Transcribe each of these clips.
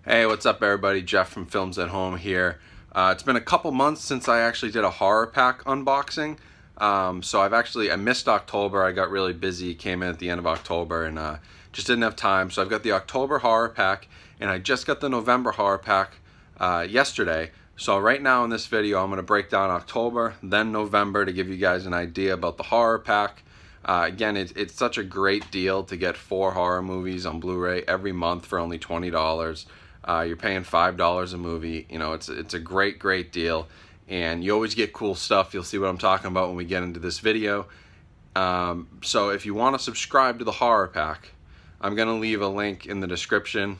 Hey, what's up everybody? Jeff from Films at Home here. It's been a couple months since I actually did a horror pack unboxing. So I missed October. I got really busy, came in at the end of October and just didn't have time. So I've got the October horror pack and I just got the November horror pack yesterday. So right now in this video I'm going to break down October, then November to give you guys an idea about the horror pack. Again, it's such a great deal to get 4 horror movies on Blu-ray every month for only $20. You're paying $5 a movie. You know, it's a great deal, and you always get cool stuff. You'll see what I'm talking about when we get into this video. So if you want to subscribe to the horror pack, I'm gonna leave a link in the description.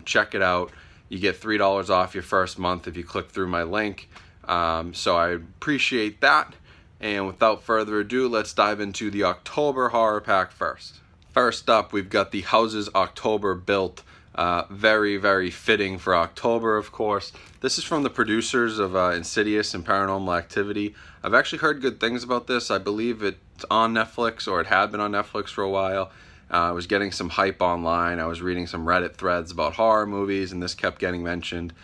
Check it out. You get $3 off your first month if you click through my link. So I appreciate that. And without further ado, let's dive into the October horror pack first. First up, we've got the Houses October Built. Very fitting for October, of course. This is from the producers of Insidious and Paranormal Activity. I've actually heard good things about this. I believe it's on Netflix, or it had been on Netflix for a while. I was getting some hype online. I was reading some Reddit threads about horror movies, and this kept getting mentioned.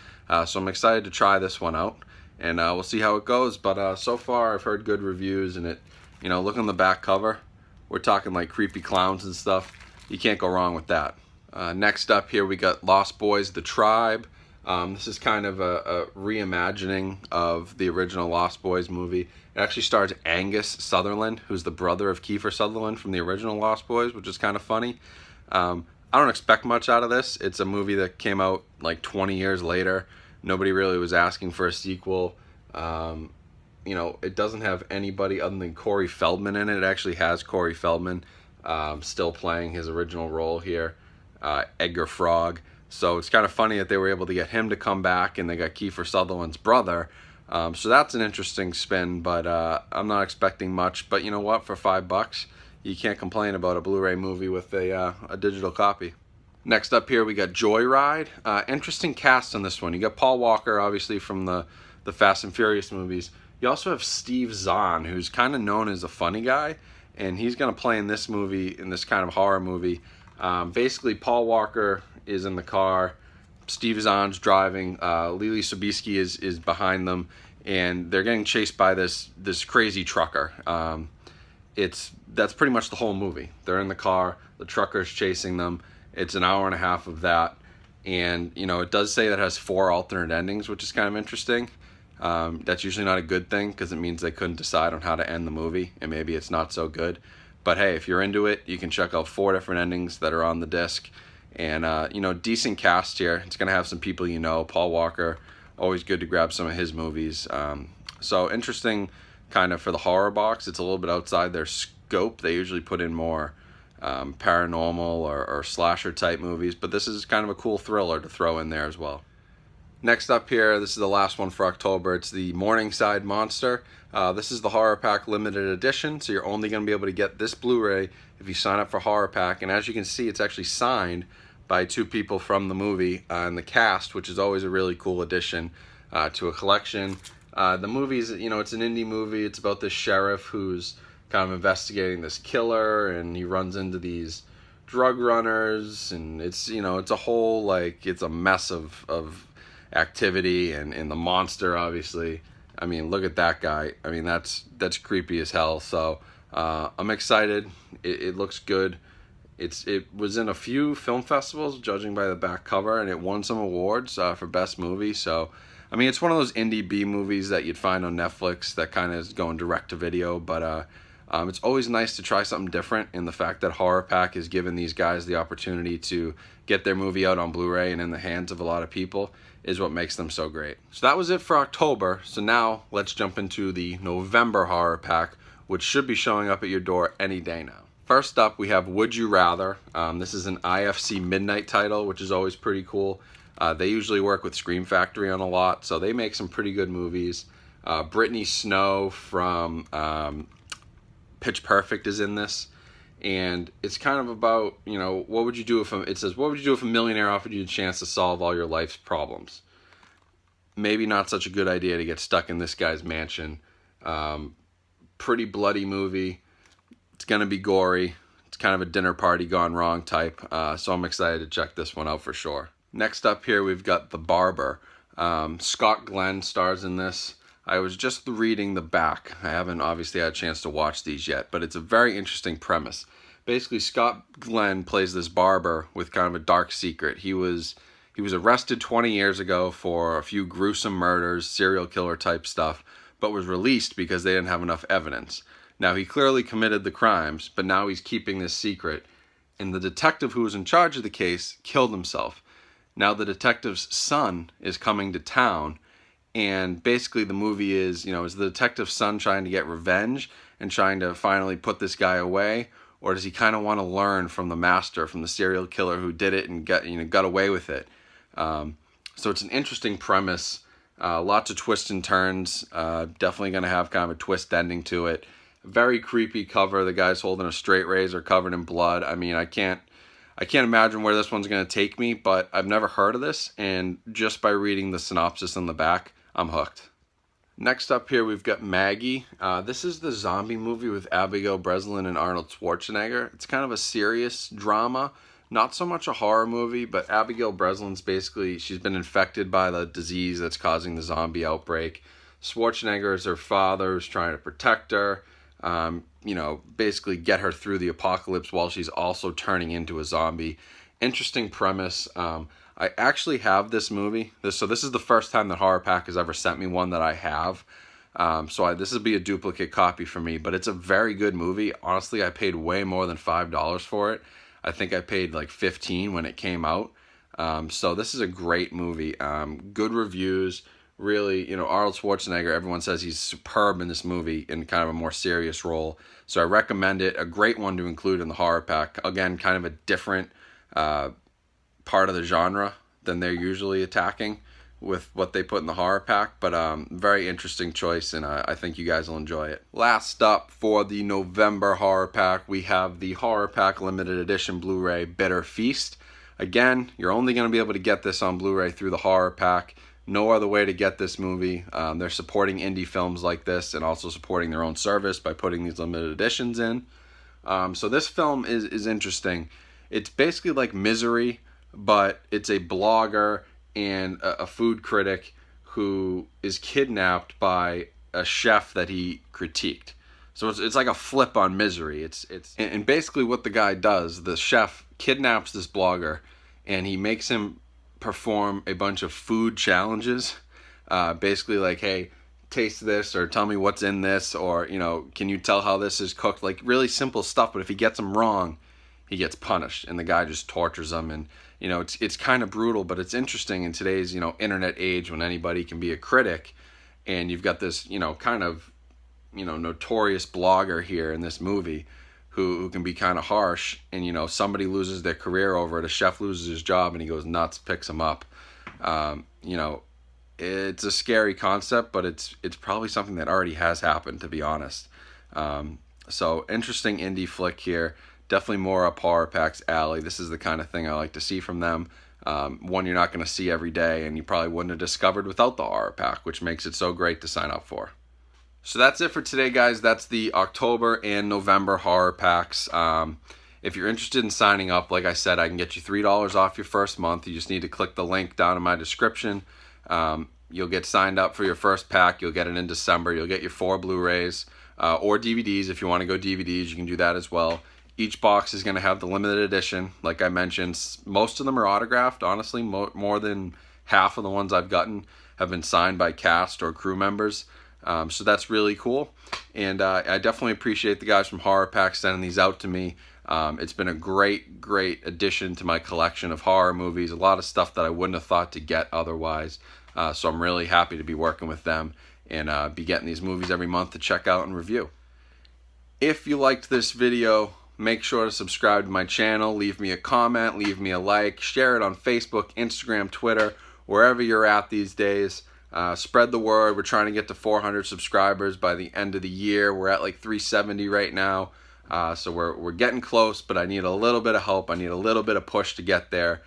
So I'm excited to try this one out, and we'll see how it goes. But so far, I've heard good reviews, and look on the back cover. We're talking like creepy clowns and stuff. You can't go wrong with that. Next up here we got Lost Boys: The Tribe. This is kind of a reimagining of the original Lost Boys movie. It actually stars Angus Sutherland, who's the brother of Kiefer Sutherland from the original Lost Boys, which is kind of funny. I don't expect much out of this. It's a movie that came out like 20 years later. Nobody really was asking for a sequel. It doesn't have anybody other than Corey Feldman in it. It actually has Corey Feldman still playing his original role here. Edgar Frog. So it's kind of funny that they were able to get him to come back, and they got Kiefer Sutherland's brother. So that's an interesting spin, but I'm not expecting much. But you know what? For $5, you can't complain about a Blu-ray movie with a digital copy. Next up here, we got Joyride. Interesting cast on this one. You got Paul Walker, obviously from the Fast and Furious movies. You also have Steve Zahn, who's kind of known as a funny guy, and he's going to play in this movie, in this kind of horror movie. Basically, Paul Walker is in the car, Steve Zahn's driving, Lily Sobieski is behind them, and they're getting chased by this crazy trucker. That's pretty much the whole movie. They're in the car, the trucker's chasing them. It's an hour and a half of that, and it does say that it has 4 alternate endings, which is kind of interesting. That's usually not a good thing, because it means they couldn't decide on how to end the movie, and maybe it's not so good. But hey, if you're into it, you can check out 4 different endings that are on the disc. And, decent cast here. It's going to have some people you know. Paul Walker, always good to grab some of his movies. So interesting kind of for the horror box. It's a little bit outside their scope. They usually put in more paranormal or slasher type movies. But this is kind of a cool thriller to throw in there as well. Next up here, this is the last one for October. It's the Morningside Monster. This is the Horror Pack limited edition, so you're only going to be able to get this Blu-ray if you sign up for Horror Pack. And as you can see, it's actually signed by 2 people from the movie and the cast, which is always a really cool addition to a collection. The movie's, it's an indie movie. It's about this sheriff who's kind of investigating this killer, and he runs into these drug runners, and it's a whole, it's a mess of activity, and the monster, obviously. I mean, look at that guy. I mean, that's creepy as hell. So I'm excited. It looks good. It was in a few film festivals, judging by the back cover, and it won some awards for best movie. So I mean, it's one of those indie B movies that you'd find on Netflix that kind of is going direct to video. But it's always nice to try something different, in the fact that Horror Pack has given these guys the opportunity to get their movie out on Blu-ray and in the hands of a lot of people is what makes them so great. So that was it for October. So now let's jump into the November Horror Pack, which should be showing up at your door any day now. First up, we have Would You Rather. This is an IFC Midnight title, which is always pretty cool. They usually work with Scream Factory on a lot, so they make some pretty good movies. Brittany Snow from Pitch Perfect is in this, and it's kind of about, what would you do if a millionaire offered you a chance to solve all your life's problems? Maybe not such a good idea to get stuck in this guy's mansion. Pretty bloody movie. It's gonna be gory. It's kind of a dinner party gone wrong type, so I'm excited to check this one out for sure. Next up here we've got The Barber. Scott Glenn stars in this. I was just reading the back. I haven't obviously had a chance to watch these yet, but it's a very interesting premise. Basically, Scott Glenn plays this barber with kind of a dark secret. He was arrested 20 years ago for a few gruesome murders, serial killer type stuff, but was released because they didn't have enough evidence. Now, he clearly committed the crimes, but now he's keeping this secret, and the detective who was in charge of the case killed himself. Now the detective's son is coming to town, and basically the movie is, is the detective's son trying to get revenge and trying to finally put this guy away, or does he kind of want to learn from the master, from the serial killer who did it and got away with it? So it's an interesting premise, lots of twists and turns, definitely going to have kind of a twist ending to it. Very creepy cover. The guy's holding a straight razor covered in blood. I mean, I can't imagine where this one's going to take me, but I've never heard of this, and just by reading the synopsis on the back, I'm hooked. Next up here, we've got Maggie. This is the zombie movie with Abigail Breslin and Arnold Schwarzenegger. It's kind of a serious drama, not so much a horror movie, but Abigail Breslin's basically, she's been infected by the disease that's causing the zombie outbreak. Schwarzenegger is her father who's trying to protect her. Basically get her through the apocalypse while she's also turning into a zombie. Interesting premise. I actually have this movie. So this is the first time that Horror Pack has ever sent me one that I have. This will be a duplicate copy for me, but it's a very good movie. Honestly, I paid way more than $5 for it. I think I paid like $15 when it came out. So this is a great movie. Good reviews. Really, Arnold Schwarzenegger, everyone says he's superb in this movie in kind of a more serious role. So I recommend it. A great one to include in the Horror Pack. Again, kind of a different part of the genre than they're usually attacking with what they put in the Horror Pack. But very interesting choice, and I think you guys will enjoy it. Last up for the November Horror Pack, we have the Horror Pack Limited Edition Blu-ray Bitter Feast. Again, you're only going to be able to get this on Blu-ray through the Horror Pack. No other way to get this movie. They're supporting indie films like this and also supporting their own service by putting these limited editions in. So this film is interesting. It's basically like Misery, but it's a blogger and a food critic who is kidnapped by a chef that he critiqued. So it's like a flip on Misery. And basically what the guy does, the chef kidnaps this blogger and he makes him perform a bunch of food challenges, basically like, hey, taste this, or tell me what's in this, or can you tell how this is cooked, like really simple stuff. But if he gets them wrong, he gets punished, and the guy just tortures them. And it's kind of brutal, but it's interesting in today's internet age when anybody can be a critic, and you've got this kind of notorious blogger here in this movie who can be kind of harsh, and somebody loses their career over it, a chef loses his job, and he goes nuts, picks him up. It's a scary concept, but it's probably something that already has happened, to be honest. So interesting indie flick here, definitely more up Horror Pack's alley. This is the kind of thing I like to see from them. One you're not going to see every day, and you probably wouldn't have discovered without the Horror Pack, which makes it so great to sign up for. So that's it for today, guys. That's the October and November Horror Packs. If you're interested in signing up, like I said, I can get you $3 off your first month. You just need to click the link down in my description. You'll get signed up for your first pack. You'll get it in December. You'll get your 4 Blu-rays or DVDs. If you want to go DVDs, you can do that as well. Each box is going to have the limited edition. Like I mentioned, most of them are autographed. Honestly, more than half of the ones I've gotten have been signed by cast or crew members. So that's really cool, and I definitely appreciate the guys from Horror Pack sending these out to me. It's been a great addition to my collection of horror movies, a lot of stuff that I wouldn't have thought to get otherwise, so I'm really happy to be working with them and be getting these movies every month to check out and review. If you liked this video, make sure to subscribe to my channel, leave me a comment, leave me a like, share it on Facebook, Instagram, Twitter, wherever you're at these days. Spread the word. We're trying to get to 400 subscribers by the end of the year. We're at like 370 right now. So we're getting close, but I need a little bit of help. I need a little bit of push to get there.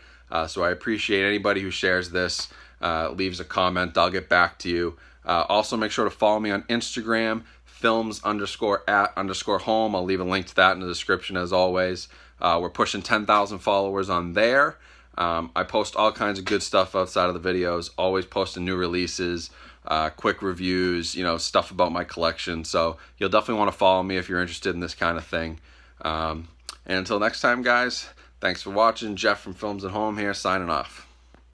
So I appreciate anybody who shares this, leaves a comment. I'll get back to you. Also make sure to follow me on Instagram, films_at_home. I'll leave a link to that in the description as always. We're pushing 10,000 followers on there. I post all kinds of good stuff outside of the videos, always posting new releases, quick reviews, you know, stuff about my collection. So you'll definitely want to follow me if you're interested in this kind of thing. And until next time, guys, thanks for watching. Jeff from Films at Home here, signing off.